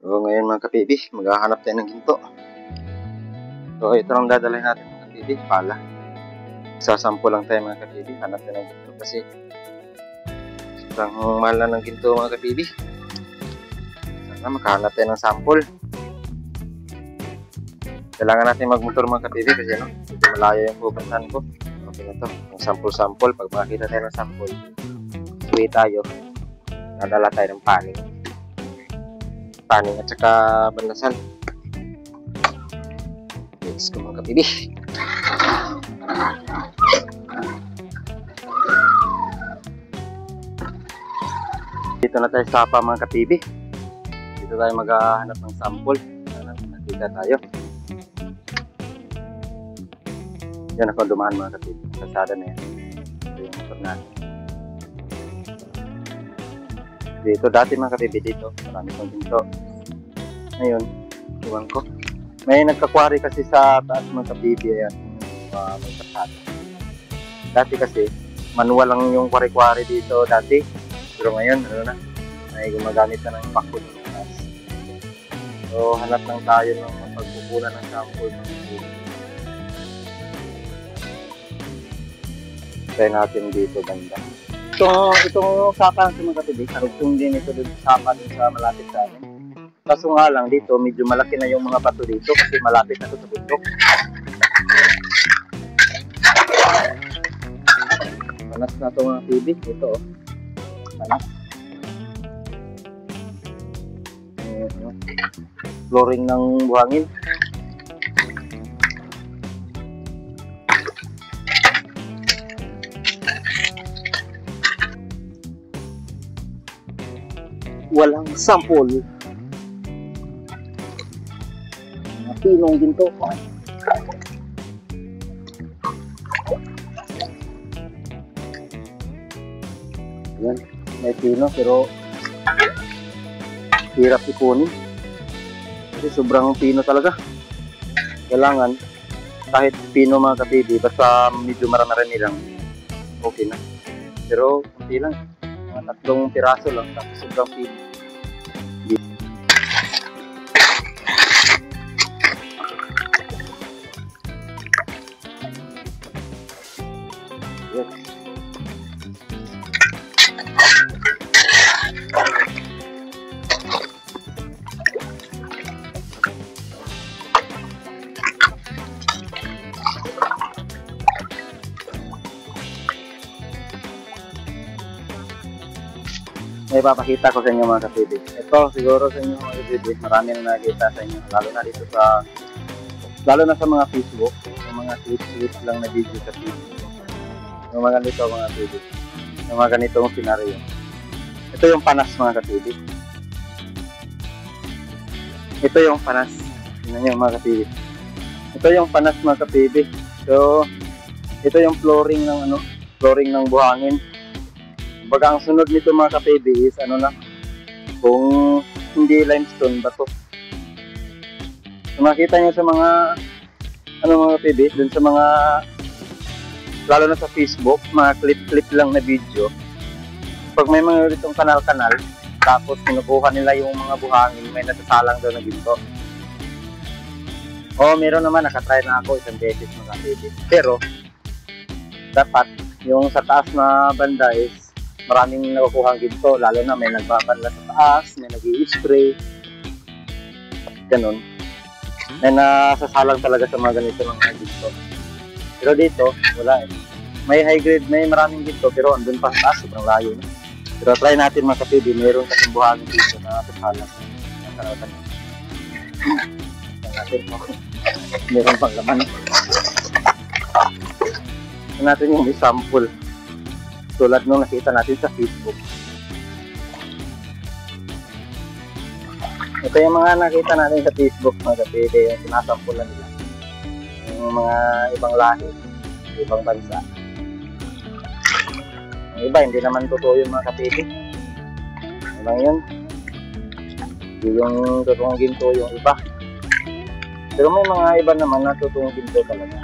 So ngayon mga kapibi, maghahanap tayo ng ginto. So ito lang dadalhin natin mga kapibi, pala. Sasampo lang tayo mga kapibi, hanap tayo ng ginto kasi sobrang mahal na ng ginto mga kapibi. Sana makahanap tayo ng sample. Kailangan natin magmotor mga kapibi kasi medyo malayo yung pupuntahan ko. Okay na to, yung sample-sample. Pag makakita tayo ng sample, suwi tayo. Nadala tayo ng paning at saka banlasan. Let's go mga kapibi. Dito na tayo sa apa mga kapibi. Dito tayo maghahanap ng sample. Nakita tayo. Yan ako dumaan mga kapibi. Kasada na yan. Ito yung motor natin. Dito dati mga kapibi dito. Marami kong ginto. Ngayon, iwan ko. May nagkakwari kasi sa taas mga kapibi. Ayan. May kasada. Dati kasi, manual lang yung kwari-kwari dito dati. Pero ngayon, may gumagamit na ng pakod ng taas. So, hanap lang tayo ng pagkukulan ng sample ng ginto. Try natin dito banda. Itong sapa ng mga kapibi, karugtong din ito dun sa sapa dun sa malapit sa amin. Kaso nga lang dito, medyo malaki na yung mga bato dito kasi malapit na ito sa bundok. Panas na ito mga kapibi. Ito panas. Flooring ng buhangin. Walang sample. Pinong ginto. Yan, may pino pero hirap ipunin. Kasi sobrang pino talaga. Kailangan kahit pino mga kapibi, basta medyo marami-rami lang, okay na. Pero kunti lang. Mga 3 piraso lang, tapos sobrang pino. Yes. May papakita ko sa inyo mga kapibi. Ito siguro sa inyo mga kapibi, marami na nakikita sa inyo, lalo na sa mga Facebook, yung mga clips lang na video sa Facebook. Yung mga ganito mga kapibi, yung mga ganitong senaryo. Ito yung panas mga kapibi. Ito yung panas. Tingnan nyo mga kapibi. Ito yung panas mga kapibi. So, ito yung flooring ng buhangin. Baga ang sunod nito mga kapibi is kung hindi limestone, bato. So, makita nyo sa mga mga kapibi, dun sa mga lalo na sa Facebook, mga clip lang na video. Pag may mga itong kanal-kanal, tapos kinukuha nila yung mga buhangin, may natasalang daw na ginto. Meron naman, nakatry na ako 1 beses mga kapibi. Pero, dapat, yung sa taas na banda is maraming nakukuha ng ginto, lalo na may nagbabanla sa taas, may nag-i-spray, ganun. May nasasalang talaga sa mga ganito mga ginto. Pero dito, wala eh. May high grade, may maraming ginto, pero andun pa sa taas, sobrang layo na. Pero try natin mga kapibi, mayroon kasing buhangin dito na nasasalang. Meron pang laman. Ito natin yung sample. Tulad nung nakita natin sa Facebook. Ito yung mga nakita natin sa Facebook mga kapibi, yung sinasampulan nila. Yung mga ibang lahi, ibang bansa. Yung iba, hindi naman totoo yung mga kapibi. Ano lang yun? Hindi yung totoong ginto yung iba. Pero may mga iba naman na totoong ginto talaga.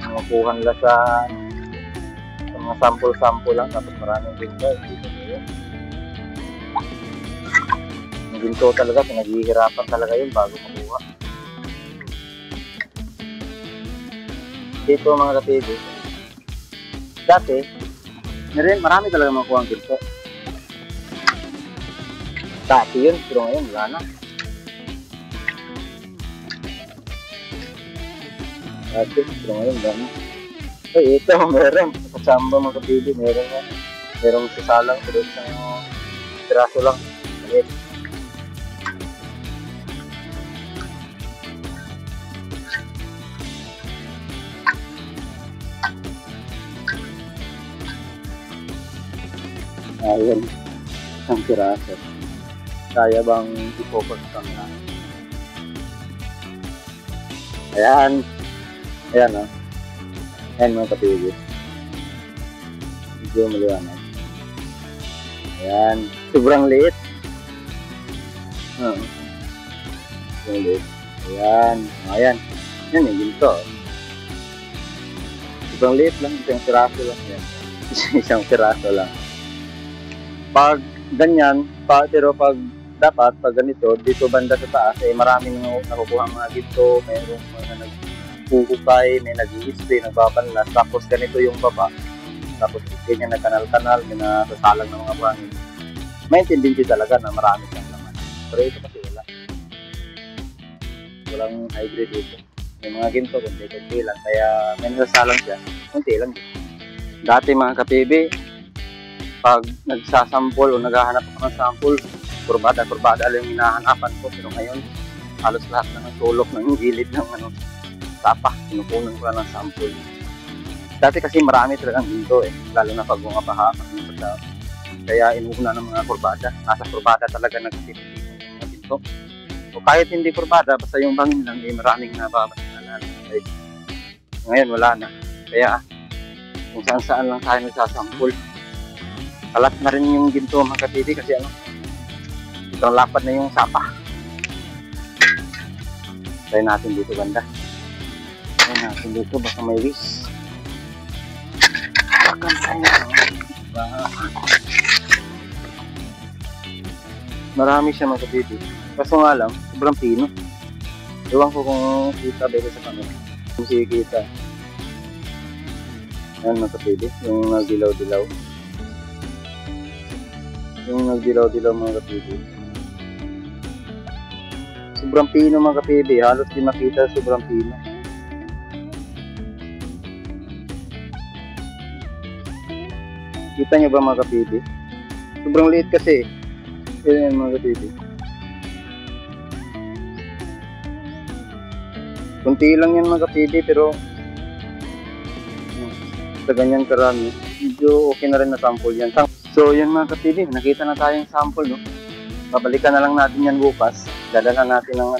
Nakuha nila sa mga sample-sample lang, tapos maraming ginto. Dito nyo yun. ginto talaga, pinaghihirapan talaga yun bago makuha. Dito mga kapatid, dati, marami talaga makuha ang ginto. Dati yun, pero ngayon wala na. Dati, pero ngayon wala na. Ay, ito, meron. Kasamba mga kapatid, meron yan. Merong sasalang, pero isang piraso lang. Maliit. Ayun, isang piraso. Kaya bang i-focus kang na? Ayan. Ayan, oh. Ayan mga kapatid. Medyo maliwanag. Ayan. Sobrang liit. Sobrang liit. Ayan. Ayan. Yan yung ginto. Sobrang liit lang. Isang piraso lang yan. Isang piraso lang. Pag ganyan, pero pag dapat, pag ganito, dito banda sa taas, eh maraming nakukuha mga ginto, mayroong mga nagpupukay, may nag-i-spray, nagbabanlas, tapos ganito yung baba. Tapos ganyan na kanal-kanal, may nasasalang ng mga buhangin. Maintindihan siya talaga na marami siyang naman. Pero ito kasi wala. Walang hybrid dito. May mga ginto, kunti lang. Kaya may nasasalang siya, kunti lang. Dati mga ka-PB, pag nagsasample o naghahanap ako ng sample, kurbada lang yung hinahanapan ko. Pero ngayon, halos lahat na ng sulok ng gilid ng tapa, sinukunan ko na ng sample. Dati kasi marami talagang ginto lalo na pag mga baha. Kaya inuuna ng mga kurbada. Nasa kurbada talaga nagtitipon ng mga ginto. So kahit hindi kurbada, basta yung bangin lang, maraming nababasinalan. Ngayon wala na. Kaya kung saan lang tayo nagsasample. Kalat na rin yung ginto mga kapatid kasi itong lapad na yung sapa. Try natin dito banda. Try natin dito baka may wish. Marami siya mga kapatid. Kaso nga lang, sobrang pino. Ewan ko kung kita dito sa camera. Kung kita. Ayan mga kapatid, yung nagdilaw-dilaw. Yung nagdilaw-dilaw mga kapatid. Sobrang pino mga kapatid. Halos di makita, sobrang pino. Kita nyo ba mga kapatid? Sobrang liit kasi. Yan mga kapatid. Kunti lang yan mga kapatid pero sa ganyan karami, medyo okay na rin na sample yan. So yan mga kapatid, nakita na tayong sample, no? Babalikan na lang natin yan bukas. Dadala natin ng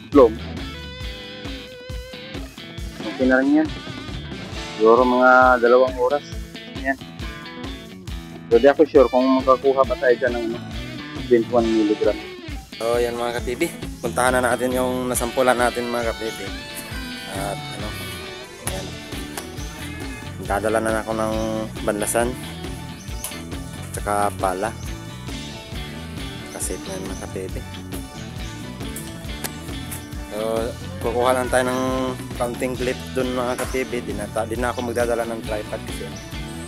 plum. Okay na rin yan. Siguro mga 2 oras. Yan. So di ako sure kung makakuha ba tayo dyan ng 21 mg. So yan mga kapatid, puntahan na natin yung nasampulan natin mga kapatid. At yan. Dadala na ako ng banlasan. Tsaka pala kasi yan mga kapatid. So kukuha lang tayo ng counting clip dun mga kapatid. Di na ako magdadala ng tripod kasi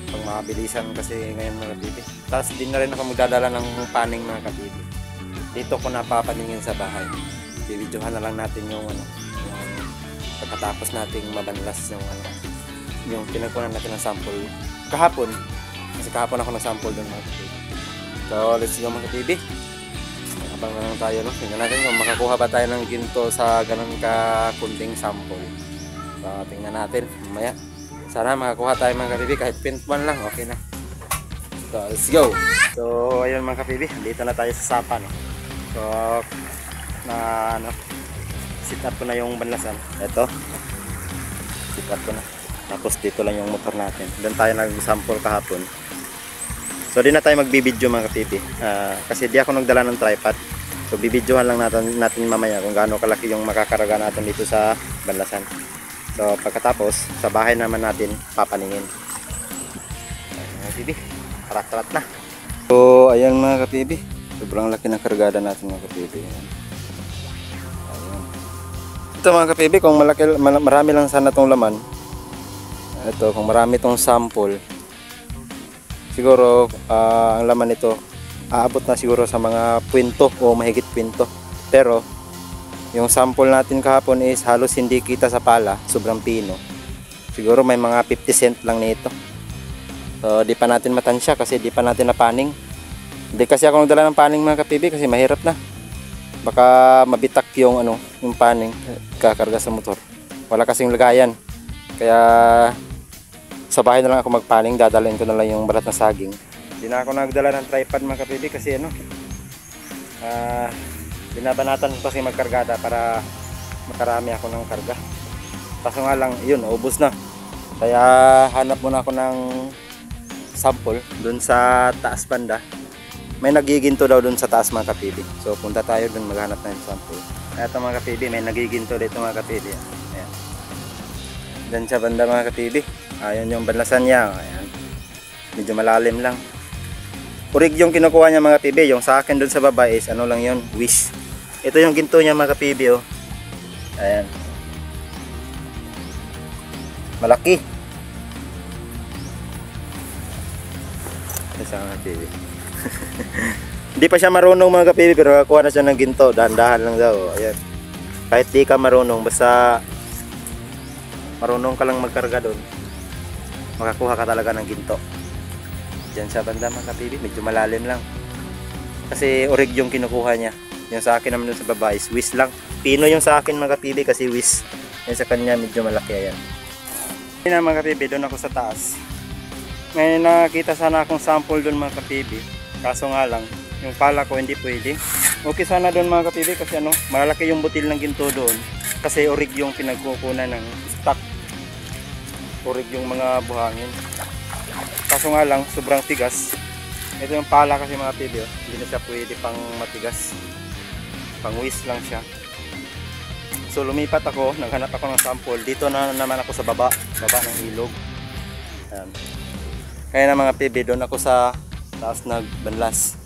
pang mabilisan kasi ngayon mga kapatid. Tapos din na rin ako magdadala ng paning mga kapatid. Dito ko napapaningin sa bahay. Bibidyohan na lang natin yung yung pagkatapos nating mabanlas yung pinagkunan natin ng sample kahapon. Kasi kahapon ako nag-sample doon mga kapatid. So let's go mga kapatid. Habang na lang tayo, no? Tingnan natin kung makakuha ba tayo ng ginto sa ganun ka-kunting sample. So tingnan natin mamaya. Sana makakuha tayo mga kapatid kahit pint 1 lang, okay na. So let's go. So ayun mga kapatid, dito na tayo sa sapa, no? So sit up ko na yung banlasan. Ito. Sit up ko na. Tapos dito lang yung motor natin. Doon tayo nag-sample kahapon. So di na tayo magbibideo mga kapatid. Kasi di ako nagdala ng tripod. So bibidyohan lang natin mamaya kung gaano kalaki yung makakaraga natin dito sa banlasan. So pagkatapos sa bahay naman natin papaningin. Mga kapatid, tarat-tarat na. So ayan mga kapatid, Sobrang laki ng kargada natin mga kapibi. Ayun. Ito mga kapibi, kung marami lang sana itong laman, ito, kung marami itong sample, siguro ang laman nito aabot na siguro sa mga kwinto o mahigit kwinto. Pero yung sample natin kahapon is halos hindi kita sa pala, sobrang pino. Siguro may mga 50 cent lang nito. So di pa natin matansya kasi di pa natin napaning. Hindi kasi ako nagdala ng paning mga kapibi kasi mahirap na. Baka mabitak yung yung paning kakarga sa motor. Wala kasing lagayan. Kaya sa bahay na lang ako magpaning, dadalhin ko na lang yung balat na saging. Hindi na ako nagdala ng tripod mga kapibi kasi binabanatan ko kasi magkargada para makarami ako ng karga. Kaso nga lang, yun, ubos na. Kaya hanap muna ako ng sample dun sa taas banda. May nagiginto daw dun sa taas mga kapibi. So punta tayo dun maghanap ng sample. Ito mga kapibi, may nagiginto dito mga kapibi. Ayan. Dun sa banda mga kapibi. Ayan yung banlasan niya. Ayan. Medyo malalim lang. Urig yung kinukuha niya mga kapibi. Yung sa akin dun sa baba is lang yun, wish. Ito yung ginto niya mga kapibi. Oh. Ayan. Malaki. Ito mga kapibi. Hindi pa siya marunong mga kapibi pero kuha na siya ng ginto. Dahan-dahan lang daw. Ayan. Kahit di ka marunong, basta marunong ka lang magkarga doon, makakuha ka talaga ng ginto. Diyan sa banda mga kapibi, medyo malalim lang. Kasi orig yung kinukuha niya. Yung sa akin naman doon sa baba is wis lang. Pino yung sa akin mga kapibi kasi wis. Yung sa kanya medyo malaki. Ayan. Ayan mga kapibi, doon ako sa taas. May nakita sana akong sample doon mga kapibi. Kaso nga lang, yung pala ko hindi pwede. Okay sana doon mga kapibi kasi malaki yung butil ng ginto doon. Kasi orig yung pinagkukunan ng stock. Orig yung mga buhangin. Kaso nga lang, sobrang tigas. Ito yung pala kasi mga kapibi. Hindi na siya pwede pang matigas. Pang wis lang siya. So lumipat ako, naghanap ako ng sample. Dito na naman ako sa baba ng ilog. Ayan. Kaya na mga kapibi, doon ako sa taas nagbanlas.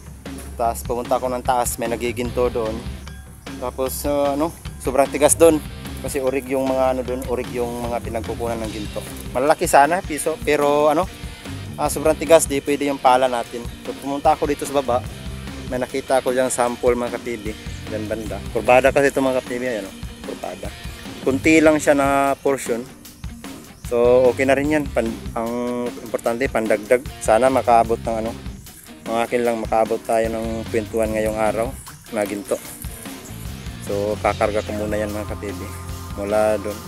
Taas, pumunta ako ng taas, may nagiginto doon. Tapos sobrang tigas doon. Kasi orig yung mga doon, orig yung mga pinagkukunan ng ginto. Malaki sana piso, pero sobrang tigas, di pwede yung pala natin. So pumunta ako dito sa baba. May nakita ako diyang sample mga kapibi. Diyan banda. Kurbada kasi ito mga kapibi, ayan kurbada. Kunti lang siya na portion. So okay na rin yan. Ang importante pandagdag. Sana makaabot ng ang akin lang makaabot tayo ng kwentuhan ngayong araw na ginto. So kakarga ko muna yan mga kapibi. Mula doon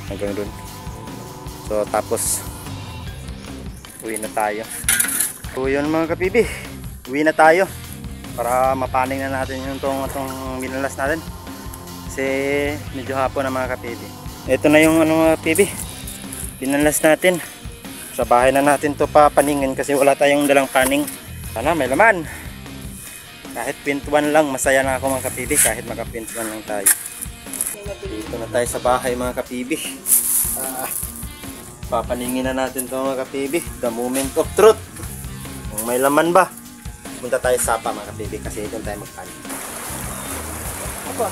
hanggang doon. So tapos uwi na tayo. So yun mga kapibi, uwi na tayo para mapaning na natin yung itong minalas natin. Kasi medyo hapon na mga kapibi. Ito na yung mga kapibi, pinalas natin. Sa bahay na natin to papaningin kasi wala tayong dalang paning. Sana may laman. Kahit pintuan lang, masaya na ako mga kapibi. Kahit makapintuan lang tayo. Dito na tayo sa bahay mga kapibi. Papaningin na natin ito mga kapibi. The moment of truth. Kung may laman ba, punta tayo sa sapa mga kapibi. Kasi doon tayo magpaning. Apa?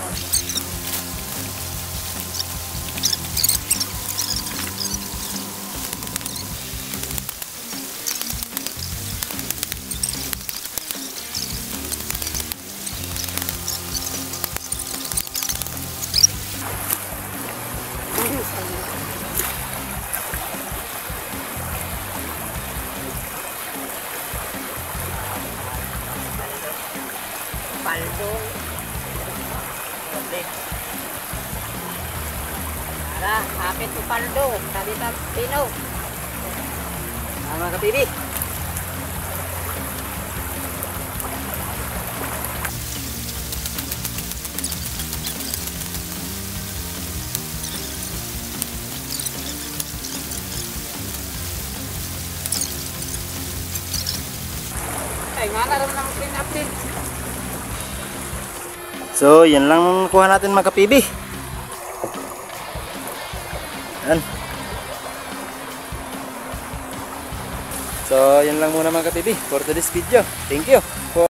Paldo. Ara, kapit ko paldo. Sabi sa Pino. Mga kapibi. Ay, nga naroon ng clean update. So yan lang kuha natin mga kapibi. Yan. So yan lang muna mga kapibi for today's video. Thank you.